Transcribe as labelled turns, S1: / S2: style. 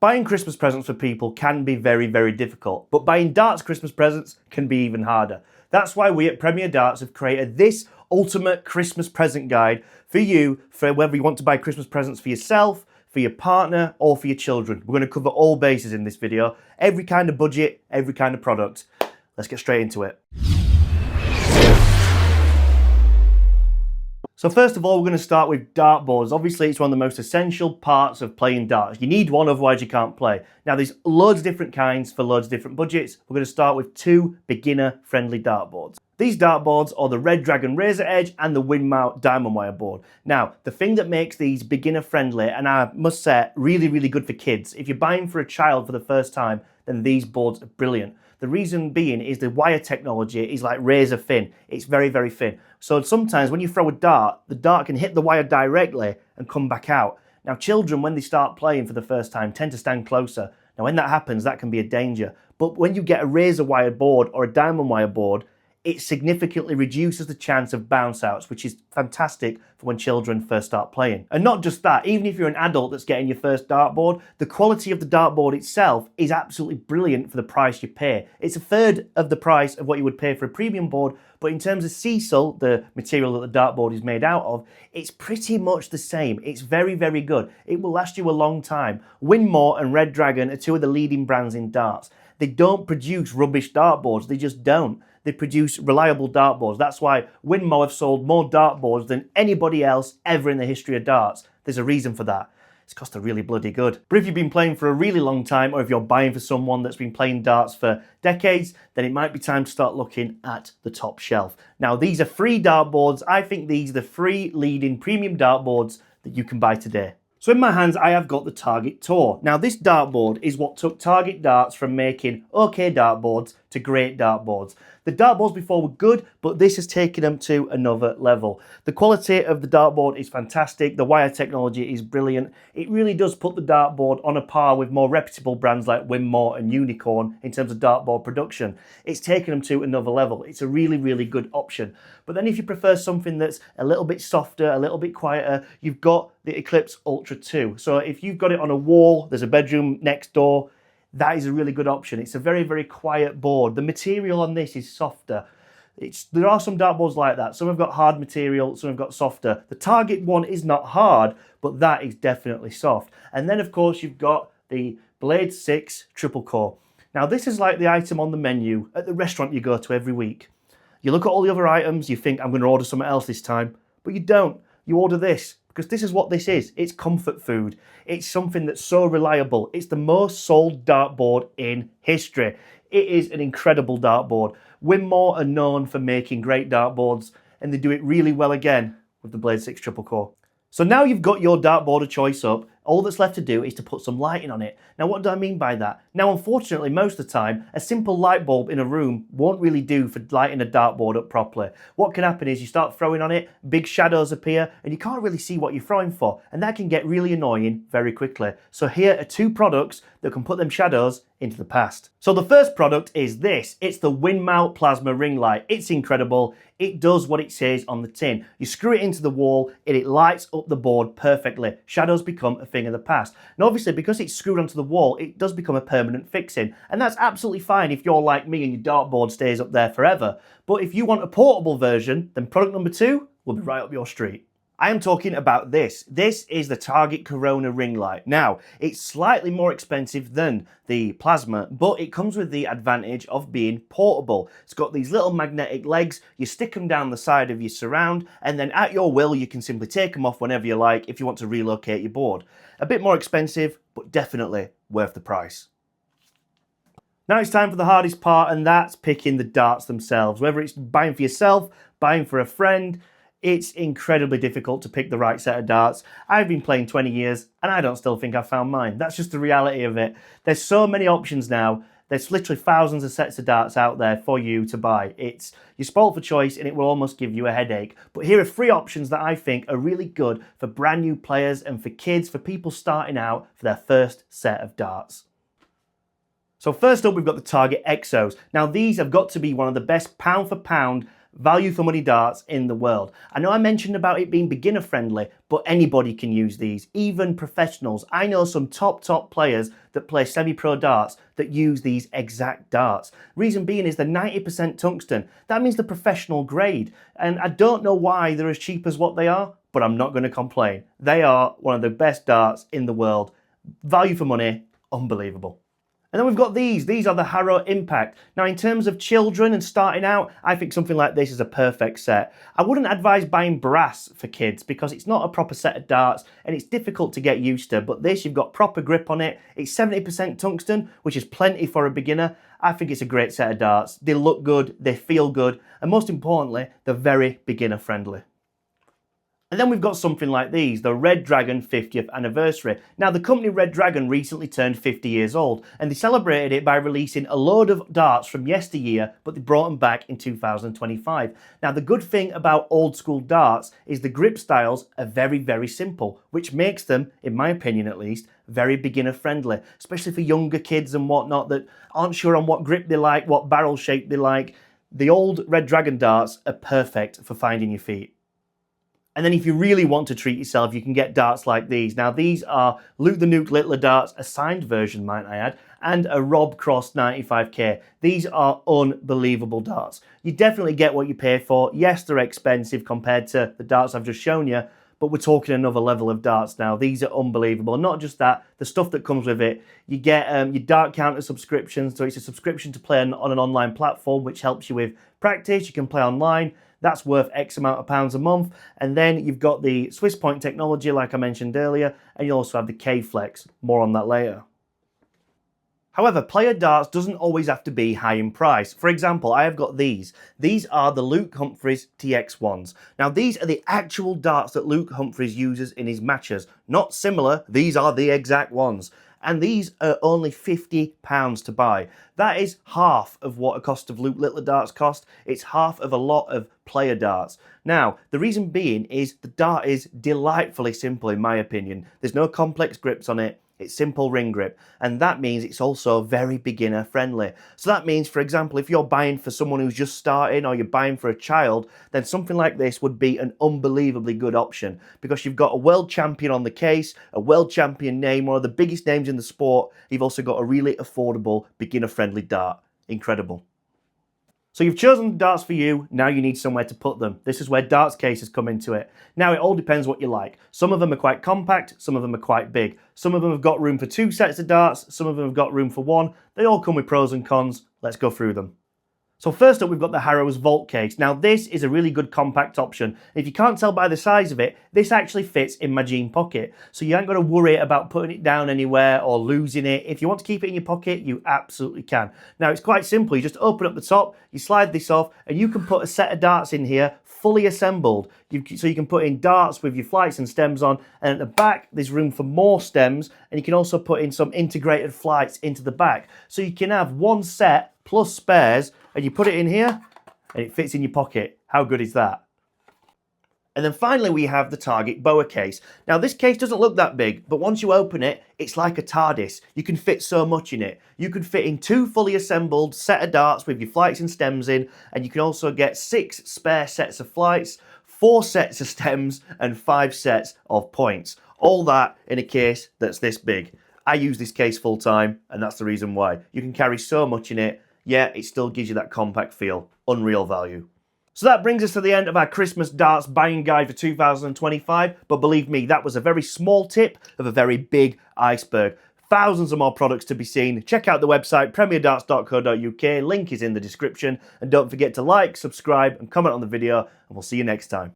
S1: Buying Christmas presents for people can be very, very difficult, but buying darts Christmas presents can be even harder. That's why we at Premier Darts have created this ultimate Christmas present guide for you, for whether you want to buy Christmas presents for yourself, for your partner, or for your children. We're going to cover all bases in this video, every kind of budget, every kind of product. Let's get straight into it. So first of all, we're going to start with dartboards. Obviously, it's one of the most essential parts of playing darts. You need one, otherwise you can't play. Now, there's loads of different kinds for loads of different budgets. We're going to start with two beginner-friendly dartboards. These dartboards are the Red Dragon Razor Edge and the Winmau Diamond Wire board. Now, the thing that makes these beginner-friendly, and I must say, really, really good for kids, if you're buying for a child for the first time, then these boards are brilliant. The reason being is the wire technology is like razor thin. It's very, very thin. So sometimes when you throw a dart, the dart can hit the wire directly and come back out. Now children, when they start playing for the first time, tend to stand closer. Now when that happens, that can be a danger. But when you get a razor wire board or a diamond wire board, it significantly reduces the chance of bounce outs, which is fantastic for when children first start playing. And not just that, even if you're an adult that's getting your first dartboard, the quality of the dartboard itself is absolutely brilliant for the price you pay. It's a third of the price of what you would pay for a premium board, but in terms of sisal, the material that the dartboard is made out of, it's pretty much the same. It's very, very good. It will last you a long time. Winmau and Red Dragon are two of the leading brands in darts. They don't produce rubbish dartboards, they just don't. They produce reliable dartboards. That's why Winmau have sold more dartboards than anybody else ever in the history of darts. There's a reason for that. It's cost a really bloody good. But if you've been playing for a really long time, or if you're buying for someone that's been playing darts for decades, then it might be time to start looking at the top shelf. Now, these are free dartboards. I think these are the three leading premium dartboards that you can buy today. So in my hands, I have got the Target Tour. Now this dartboard is what took Target Darts from making okay dartboards to great dartboards. The dartboards before were good, but this has taken them to another level. The quality of the dartboard is fantastic. The wire technology is brilliant. It really does put the dartboard on a par with more reputable brands like Winmau and Unicorn in terms of dartboard production. It's taken them to another level. It's a really, really good option. But then if you prefer something that's a little bit softer, a little bit quieter, you've got the Eclipse Ultra 2. So if you've got it on a wall, there's a bedroom next door, that is a really good option. It's a very, very quiet board. The material on this is softer. There are some dartboards like that. Some have got hard material, some have got softer. The Target one is not hard, but that is definitely soft. And then, of course, you've got the Blade 6 Triple Core. Now, this is like the item on the menu at the restaurant you go to every week. You look at all the other items, you think, I'm going to order something else this time, but you don't. You order this. Because this is what this is. It's comfort food. It's something that's so reliable. It's the most sold dartboard in history. It is an incredible dartboard. Winmau are known for making great dartboards, and they do it really well again with the Blade 6 Triple Core. So now you've got your dartboard of choice up, all that's left to do is to put some lighting on it. Now, what do I mean by that? Now, unfortunately, most of the time, a simple light bulb in a room won't really do for lighting a dartboard up properly. What can happen is you start throwing on it, big shadows appear, and you can't really see what you're throwing for, and that can get really annoying very quickly. So here are two products that can put them shadows into the past. So the first product is this. It's the Winmau Plasma Ring Light. It's incredible. It does what it says on the tin. You screw it into the wall and it lights up the board perfectly. Shadows become a thing of the past. And obviously, because it's screwed onto the wall, it does become a permanent fixing. And that's absolutely fine if you're like me and your dartboard stays up there forever. But if you want a portable version, then product number 2 will be right up your street. I am talking about this. This is the Target Corona ring light. Now, it's slightly more expensive than the plasma, but it comes with the advantage of being portable. It's got these little magnetic legs. You stick them down the side of your surround, and then at your will, you can simply take them off whenever you like if you want to relocate your board. A bit more expensive, but definitely worth the price. Now it's time for the hardest part, and that's picking the darts themselves. Whether it's buying for yourself, buying for a friend, it's incredibly difficult to pick the right set of darts. I've been playing 20 years and I don't still think I've found mine. That's just the reality of it. There's so many options now. There's literally thousands of sets of darts out there for you to buy. You're spoiled for choice and it will almost give you a headache. But here are 3 options that I think are really good for brand new players and for kids, for people starting out for their first set of darts. So first up, we've got the Target Exos. Now these have got to be one of the best pound for pound value for money darts in the world. I know I mentioned about it being beginner friendly, but anybody can use these, even professionals. I know some top players that play semi-pro darts that use these exact darts. Reason being is they're 90% tungsten. That means the professional grade. And I don't know why they're as cheap as what they are, but I'm not going to complain. They are one of the best darts in the world. Value for money, unbelievable. And then we've got these. These are the Harrow Impact. Now, in terms of children and starting out, I think something like this is a perfect set. I wouldn't advise buying brass for kids because it's not a proper set of darts and it's difficult to get used to. But this, you've got proper grip on it. It's 70% tungsten, which is plenty for a beginner. I think it's a great set of darts. They look good, they feel good, and most importantly, they're very beginner friendly. And then we've got something like these, the Red Dragon 50th anniversary. Now, the company Red Dragon recently turned 50 years old, and they celebrated it by releasing a load of darts from yesteryear, but they brought them back in 2025. Now, the good thing about old school darts is the grip styles are very simple, which makes them, in my opinion at least, very beginner friendly, especially for younger kids and whatnot that aren't sure on what grip they like, what barrel shape they like. The old Red Dragon darts are perfect for finding your feet. And then if you really want to treat yourself, you can get darts like these. Now, these are Luke the Nuke Littler darts, a signed version, might I add, and a Rob Cross 95K. These are unbelievable darts. You definitely get what you pay for. Yes, they're expensive compared to the darts I've just shown you, but we're talking another level of darts now. These are unbelievable. Not just that, the stuff that comes with it. You get your dart counter subscription, so it's a subscription to play on an online platform, which helps you with practice. You can play online. That's worth X amount of pounds a month. And then you've got the Swiss Point technology, like I mentioned earlier, and you also have the K-Flex. More on that later. However, player darts doesn't always have to be high in price. For example, I have got these. These are the Luke Humphries TX1s. Now, these are the actual darts that Luke Humphries uses in his matches. Not similar, these are the exact ones. And these are only £50 to buy. That is half of what a cost of Luke Littler darts cost. It's half of a lot of player darts. Now, the reason being is the dart is delightfully simple in my opinion. There's no complex grips on it. It's simple ring grip, and that means it's also very beginner friendly. So that means, for example, if you're buying for someone who's just starting or you're buying for a child, then something like this would be an unbelievably good option because you've got a world champion on the case, a world champion name, one of the biggest names in the sport. You've also got a really affordable, beginner friendly dart. Incredible. So you've chosen the darts for you, now you need somewhere to put them. This is where darts cases come into it. Now it all depends what you like. Some of them are quite compact, some of them are quite big. Some of them have got room for 2 sets of darts, some of them have got room for 1. They all come with pros and cons. Let's go through them. So first up, we've got the Harrows Vault case. Now this is a really good compact option. If you can't tell by the size of it, this actually fits in my jean pocket. So you ain't got to worry about putting it down anywhere or losing it. If you want to keep it in your pocket, you absolutely can. Now it's quite simple. You just open up the top, you slide this off, and you can put a set of darts in here fully assembled. So you can put in darts with your flights and stems on, and at the back there's room for more stems, and you can also put in some integrated flights into the back. So you can have one set plus spares, and you put it in here and it fits in your pocket. How good is that? And then finally we have the Target Boa case. Now this case doesn't look that big, but once you open it, it's like a TARDIS. You can fit so much in it. You can fit in 2 fully assembled set of darts with your flights and stems in, and you can also get 6 spare sets of flights, 4 sets of stems, and 5 sets of points. All that in a case that's this big. I use this case full time, and that's the reason why. You can carry so much in it, yet it still gives you that compact feel. Unreal value. So that brings us to the end of our Christmas darts buying guide for 2025, but believe me, that was a very small tip of a very big iceberg. Thousands of more products to be seen. Check out the website premierdarts.co.uk, link is in the description, and don't forget to like, subscribe and comment on the video, and we'll see you next time.